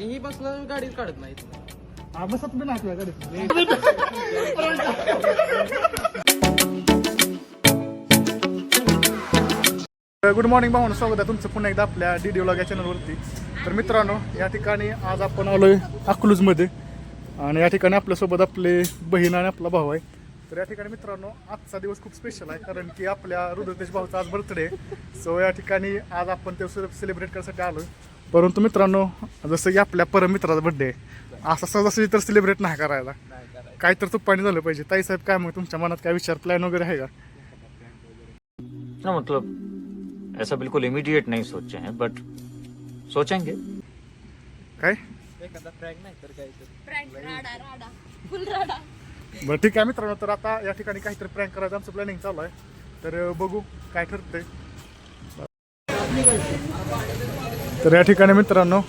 ही बसला गाडीत काढत नाही. बसत बी नाही गाडीत. गुड मॉर्निंग भावना, स्वागत आहे तुमचं पुन्हा एकदा आपल्या DD व्लॉग या चॅनलवरती. तर मित्रांनो, या ठिकाणी आज आपण आलोय अकलूजमध्ये आणि या ठिकाणी आपल्यासोबत आपले बहीण आणि आपला भाऊ आहे. तर या ठिकाणी मित्रांनो, आजचा दिवस खूप स्पेशल आहे कारण की आपल्या हृदयतेश भाऊचा आज बर्थडे आहे. सो या ठिकाणी आज आपण ते सेलिब्रेट करण्यासाठी आलोय. परंतु मित्रांनो, जसं की आपल्या परम मित्राचा बर्थडे आहे, असं सहजासहजी तर सेलिब्रेट नाही करायला, काय तर तुप्पाणी झालं पाहिजे. ताई साहेब, काय मग तुमच्या मनात काय विचार, प्लॅन वगैरे आहे का? ना मतलब ऐसा बिल्कुल इमीडिएट नहीं सोचे हैं, बट सोचेंगे. काय एखादा फ्रॅग नाही तर काय तर बरं, ठीक आहे मित्रांनो. तर आता या ठिकाणी काहीतरी प्रँक करायचं आमचं प्लॅनिंग चालू आहे. तर बघू काय ठरतंय. तर या ठिकाणी मित्रांनो,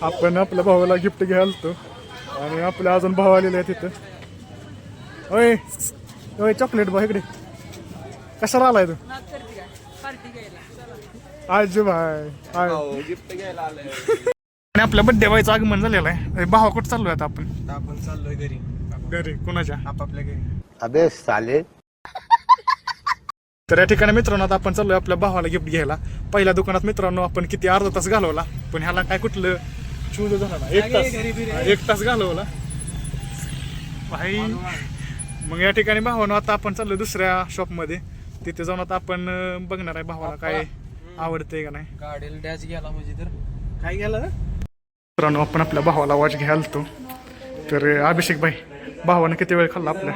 आपण आपल्या भावाला गिफ्ट घ्यायला आणि आपल्या अजून भाव आलेले आहेत तिथं. होय होय, चॉकलेट भाऊ इकडे कशाला आलाय तू? आज भाई गिफ्ट घ्यायला आलंय. आणि आपल्या बड्डे बायचं आगमन झालेलं आहे. भावा कुठं चाललोय आता आपण? आपण चाललोय घरी. घरी कुणाच्या? आपापल्या घरी. अबे साले. तर या ठिकाणी मित्रांनो, आता आपण चाललोय आपल्या भावाला गिफ्ट घ्यायला. पहिल्या दुकानात मित्रांनो आपण किती अर्धा तास घालवला, पण ह्याला काय कुठलं चूज झाला ना. एक तास घालवला भाई. मग या ठिकाणी भावानं आता आपण चाललोय दुसऱ्या शॉपमध्ये. तिथे जाऊन आता आपण बघणार आहे भावाला काय आवडतंय का नाही. गाडीला डॅश गेला म्हणजे तर काय गेलं मित्रांनो, आपण आपल्या भावाला वॉच घ्यायला. तर अभिषेक भाई, भावानं किती वेळ खाल्ला आपल्या?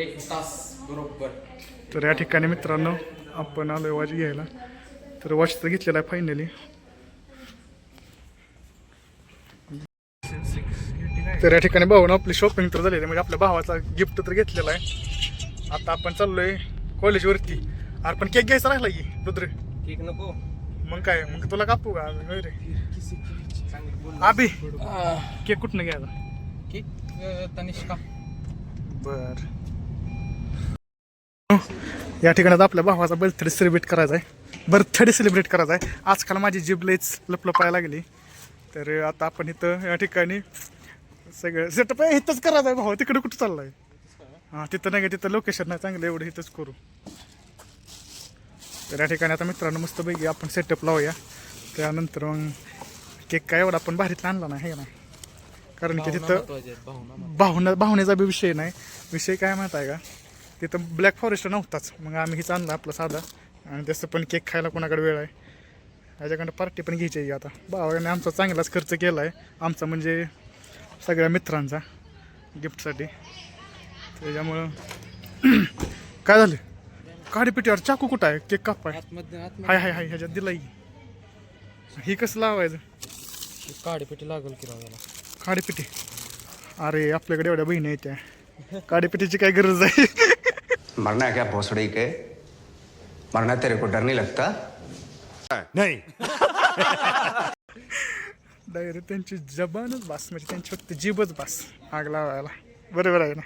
1 तास बरोबर. तर या ठिकाणी मित्रांनो, आपण आलोय वॉच घ्यायला. तर वॉच तर घेतलेला आहे फायनली. तर या ठिकाणी भावानं आपली शॉपिंग तर झालेली, म्हणजे आपल्या भावाचा गिफ्ट तर घेतलेला आहे. आता आपण चाललोय कॉलेजवरती. अरे पण केक घ्यायचा राहिला की रुद्र? केक नको. मग काय, मग तुला कापू का? होय रे आबी, केक कुठनं घ्यायचा? केक तनिष्का. बर, या ठिकाणी आपल्या भावाचा बर्थडे सेलिब्रेट करायचा आहे. आजकाल माझी जीभ लयच लपलपायला लागली. तर आता आपण इथं या ठिकाणी सगळं सेटअप आहे, इथंच करायचं आहे. भाऊ तिकडे कुठं चाललाय? हां, तिथं नाही, तिथं लोकेशन नाही चांगलं, एवढं इथंच करू. तर या ठिकाणी आता मित्रांनो मस्तपैकी आपण सेटअप लावूया. त्यानंतर मग केक काय एवढा आपण भारीतला आणला नाही हे नाही, कारण की तिथं भावनेचा बी विषय नाही. विषय काय माहीत आहे का, तिथं ब्लॅक फॉरेस्ट नव्हताच, मग आम्ही हिच आणला आपला साधा. आणि तसं पण केक खायला कोणाकडे वेळ आहे, याच्याकडं पार्टी पण घ्यायची आहे. आता भावाने आमचा चांगलाच खर्च केला आहे, आमचा म्हणजे सगळ्या मित्रांचा गिफ्टसाठी. त्याच्यामुळं काय झालं? काडीपिटीवर चाकू कुठं आहे? केक कापाय हाय हाय हाय, ह्याच्यात दिला ही कसं लावायचं? काडीपेटी लागल की लावायला. काडीपिटी? अरे आपल्याकडे एवढ्या बहिणी आहेत, त्या काडीपिटीची काय गरज आहे? मरना है क्या भोसड़ी के? मरना तेरे को डर नहीं लगता? नहीं. डायरेक्ट त्यांची जबानच बास, म्हणजे त्यांची फक्त जीभच बास आग लावायला. बरोबर आहे ना?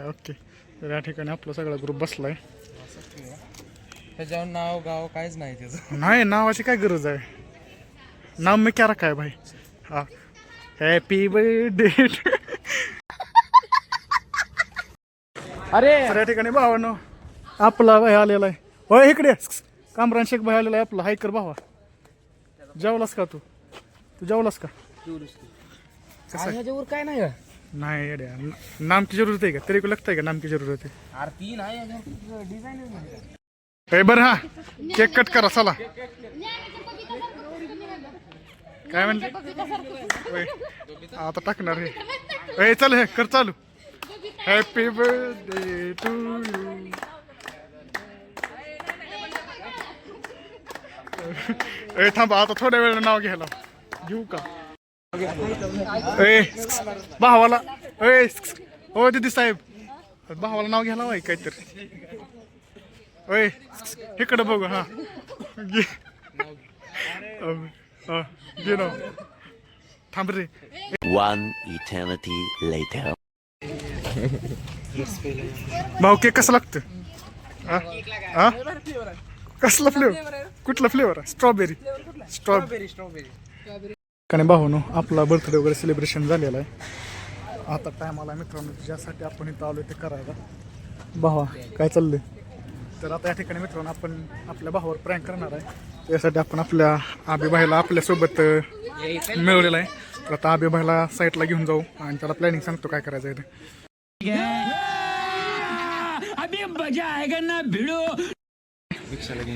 ओके. तर या ठिकाणी आपला सगळा ग्रुप बसलाय. त्याच्यावर नाव गाव काहीच नाही त्याचं. नाही, नावाची काय गरज आहे? नाम मी क्या रखा है भाई? हा, हॅपी बर्थडे. अरे तर या ठिकाणी भावानं आपला भाई आलेला आहे. हो इकडे कामरान शेख भाई आलेला आहे आपला. हायकर भावा, जेवलास का? तू जेवलास का? ह्याच्यावर काय नाही. नाही येड्या, नाम की जरूरत आहे का? तेरे को लगता है का नाम की जरूरत है? आरती नाही डिझाईन. हे बरं, हा केक कट करा चला. काय म्हणते? होय, आता टाकणार हे. चल हे कर चालू. Happy birthday to you. थांबा, आता थोड्या वेळ नाव घ्यायला घेऊ का? भावाला हो दिदी साहेब, भावाला नाव घ्यायला हवं काहीतरी. होय इकडं बघू. हा घे नाव. थांब रे. One eternity later. भाऊ केक कसं लागतं? कसला फ्लेवर? कुठला फ्लेवर? स्ट्रॉबेरी. कारण भावानो आपला बर्थडे वगैरे सेलिब्रेशन झालेला आहे. आता टाइम आला मित्रांनो ज्यासाठी आपण इथं आलो ते करायला. भावा काय चाललंय? तर आता या ठिकाणी मित्रांनो आपण आपल्या भावावर प्रँक करणार आहे. त्यासाठी आपण आपल्या आबीबाईला आपल्यासोबत मिळवलेला आहे. तर आता आबीबाईला साईडला घेऊन जाऊ आणि त्याला प्लॅनिंग सांगतो काय करायचं आहे ते.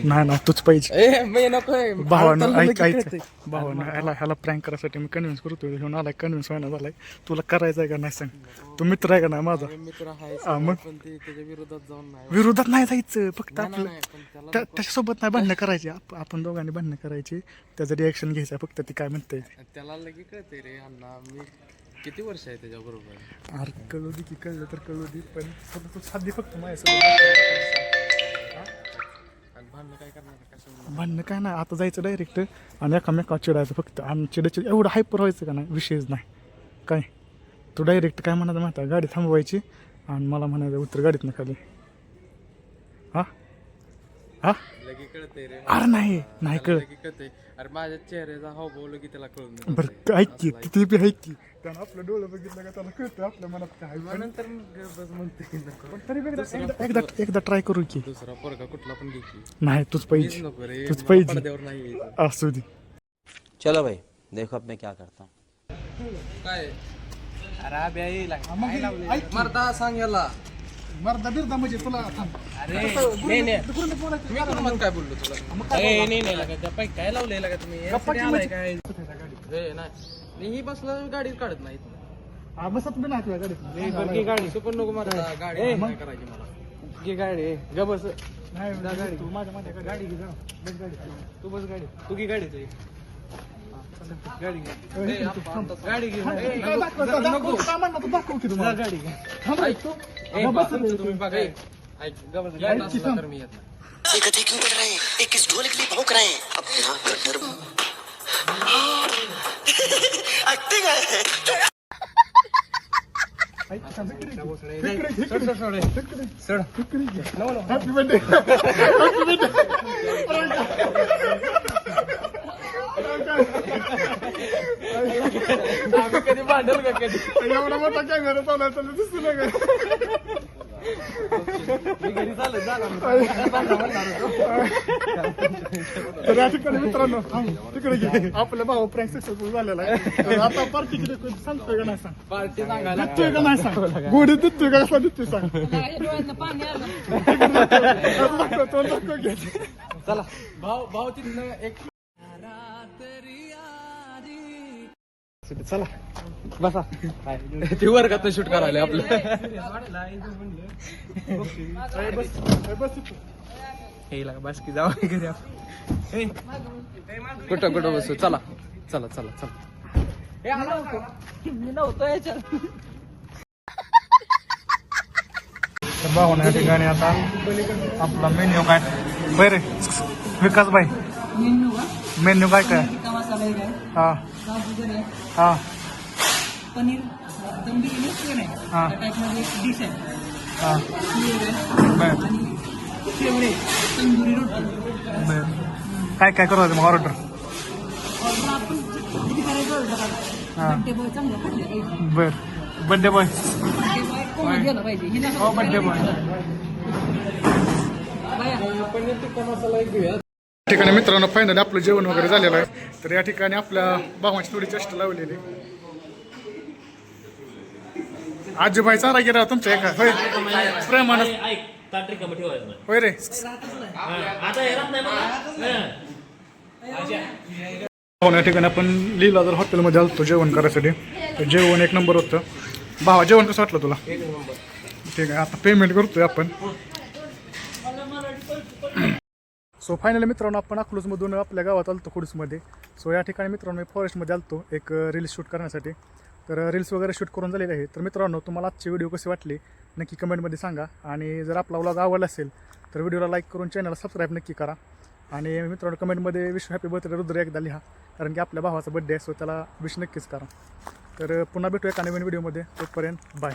नाही ना तूच पाहिजे. भावानं ऐकायचं. भावानं ह्याला प्रँक करायसाठी मी कन्व्हिन्स करतो. घेऊन आलाय कन्व्हिन्स व्हायला झालाय. तुला करायचं आहे का नाही सांग. तू मित्र आहे का नाही माझा? मित्र आहे हा, मग पण ते त्याच्या विरोधात जाऊन नाही. विरोधात नाही जायचं. फक्त आपलं नाही, पण त्याला त्याच्यासोबत नाही भांडणं करायची. आपण दोघांनी भांडणं करायची. त्याचं रिॲक्शन घ्यायचं फक्त ती काय म्हणते. त्याला लगे कळते रे अण्णा मी किती वर्ष आहे त्याच्या बरोबर. अरे कळू दे की कळलं तर कळू दे पण तू साधी फक्त माझ्यासोबत. आणि भांडणं काय करणार कसं. भांडणं काय नाही आता जायचं डायरेक्ट आणि एकामेका चिडायचं फक्त. आणि चिडायचं एवढं हायपर व्हायचं का नाही विषयच नाही काय. तू डायरेक्ट काय म्हणायचं माहिती आहे गाडी थांबवायची आणि मला म्हणायचं उतर गाडीतनं खाली. हा हा लगे कळते रे. अरे नाही कळ. लगे कळते. अरे माझ्या चेहऱ्याचा हावभाव लगे त्याला कळून बरं ऐक की तिथे बी ऐक की त्यानं आपलं डोळं बघितलं का त्याला कळतं आपल्या मनात काय. नंतर बस म्हणते नको. पण तरी एकदा ट्राय करू की. दुसरा पोरगा कुठला पण घे की. नाही तूच पाहिजे. नको रे तूच पाहिजे. पडद्यावर नाही यायचं. असू दे. चलो भाई देखो अब मैं क्या करता हूँ. काय अरे मर्दा सांग याला. मर्दा बिरदा म्हणजे तुला अरे नाही मी पण मग काय बोललो तुला. नाही लागा पाय काय लावलेला का तुम्ही काय नाही ही बसला गाडी काढत नाही. बसत बी नाही तुझ्या गाडीत. गाडी तू पण नको मला गाडी नाही करायची मला. घे गाडी ग बस. नाही गाडी तू माझ्या गाडी घे जा. बस गाडी तू बस गाडी तू घे गाडी तुझी गाडी गाडी घे नको सामान तू दाखव की तुम्हाला गाडी घे. तुम्ही बघा ऐक गबस घ्या असला तर मी येत नाही. ये गधे क्यों बढ़ रहे हैं? ये किस ढोल के लिए भौंक रहे हैं? अब यहाँ गटर एक्टिंग है. Happy birthday. आम्ही कधी भांडल का कधी. एवढा मोठा कॅमेरा चालवायचा दिसतो ना का. मी घरी चालत झाला तर या ठिकाणी मित्रांनो तिकडे घे. आपला भाऊ प्रँक सक्सेसफुल झालेला आहे. तर आता पार्टी किती सांगतोय का नाही सांग. पार्टी सांगायला देतोय का नाही सांग. गोडी देतोय का कसला देतोय सांग. दाखव घे. चला भाऊ तिथनं एक चला बसा. ती वर्गात शूट करायला आपलं. बस की जाऊ घरी कुठं बसू. चला चला चला चला. तर भावना या ठिकाणी आता आपला मेन्यू काय बरे विकास भाई मेन्यू काय काय. हा हा पनीर दम बिर्याणी चिकन आहे हा त्या टाईपमध्ये एक डिश आहे हा बर शेवळे तंदुरी रोटी बर काय काय करायचं मग ऑर्डर. ऑर्डर आपण किती करायचं ऑर्डर हा बड्डे बॉय चांगलं पडले. बर बड्डे बॉय. बड्डे बॉय कोण गेलं पाहिजे हिला हो बड्डे बॉय. पनीर टिक्का मसाला एक घेऊया. या ठिकाणी मित्रांनो फायनली आपलं जेवण वगैरे झालेलं आहे. तर या ठिकाणी आपल्या भावाची थोडी चेष्टा लावलेली. आजीबाई चारा गेला तुमच्या एका होय प्रेमानं होय रे. या ठिकाणी आपण लीलाधर हॉटेलमध्ये आलतो जेवण करायसाठी. तर जेवण एक नंबर होतं. भावा जेवण कसं वाटलं तुला? ठीक आहे आता पेमेंट करतोय आपण. सो फायनली मित्रांनो आपण अकलूजमधून आपल्या गावात आलतो कुडूसमध्ये. सो या ठिकाणी मित्रांनो मी फॉरेस्टमध्ये आलतो एक रील्स शूट करण्यासाठी. तर रील्स वगैरे शूट करून झालेले आहे. तर मित्रांनो तुम्हाला आजची व्हिडिओ कशी वाटली नक्की कमेंटमध्ये सांगा. आणि जर आपला व्लॉग आवडला असेल तर व्हिडिओला लाईक करून चॅनलला सबस्क्राईब नक्की करा. आणि मित्रांनो कमेंटमध्ये विश हॅपी बर्थडे रुद्र एकदा लिहा कारण की आपल्या भावाचा बड्डे आहे. सो त्याला विश नक्कीच करा. तर पुन्हा भेटू एका नवीन व्हिडिओमध्ये. तोपर्यंत बाय.